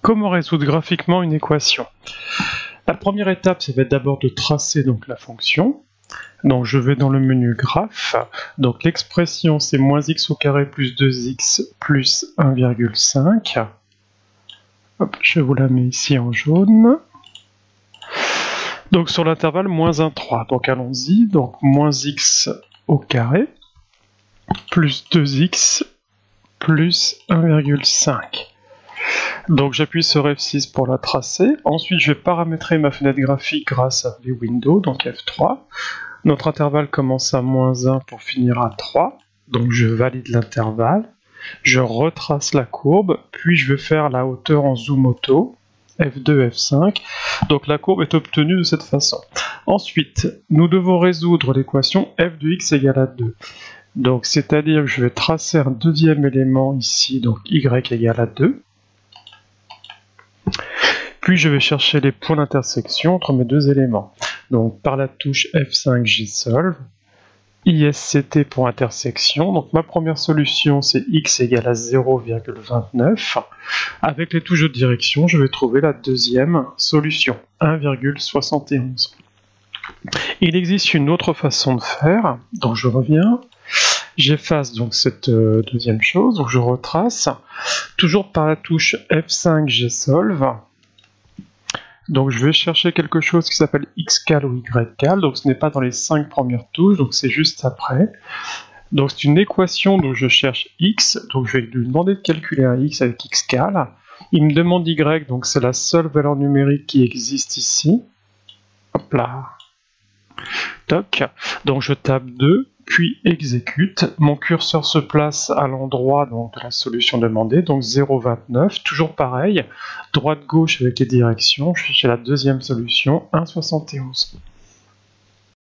Comment résoudre graphiquement une équation? La première étape, ça va être d'abord de tracer donc la fonction. Donc je vais dans le menu graphe. Donc l'expression c'est moins x au carré plus 2x plus 1,5. Hop, je vous la mets ici en jaune. Donc sur l'intervalle moins 1, 3. Donc allons-y. Donc moins x au carré plus 2x plus 1,5. Donc j'appuie sur F6 pour la tracer. Ensuite je vais paramétrer ma fenêtre graphique grâce à les windows, donc F3. Notre intervalle commence à moins 1 pour finir à 3. Donc je valide l'intervalle. Je retrace la courbe, puis je vais faire la hauteur en zoom auto. F2, F5. Donc la courbe est obtenue de cette façon. Ensuite, nous devons résoudre l'équation f de x égale à 2. Donc c'est-à-dire que je vais tracer un deuxième élément ici, donc y égale à 2. Puis je vais chercher les points d'intersection entre mes deux éléments. Donc par la touche F5, j'solve. ISCT pour intersection. Donc ma première solution, c'est x égale à 0,29. Avec les touches de direction, je vais trouver la deuxième solution, 1,71. Il existe une autre façon de faire. Donc je reviens. J'efface donc cette deuxième chose. Donc je retrace. Toujours par la touche F5, j'solve. Donc je vais chercher quelque chose qui s'appelle xcal ou ycal, donc ce n'est pas dans les 5 premières touches, donc c'est juste après. Donc c'est une équation dont je cherche x, donc je vais lui demander de calculer un x avec xcal. Il me demande y, donc c'est la seule valeur numérique qui existe ici. Hop là. Toc. Donc je tape 2, puis exécute. Mon curseur se place à l'endroit de la solution demandée, donc 0,29. Toujours pareil, droite-gauche avec les directions. Je suis chez la deuxième solution, 1,71.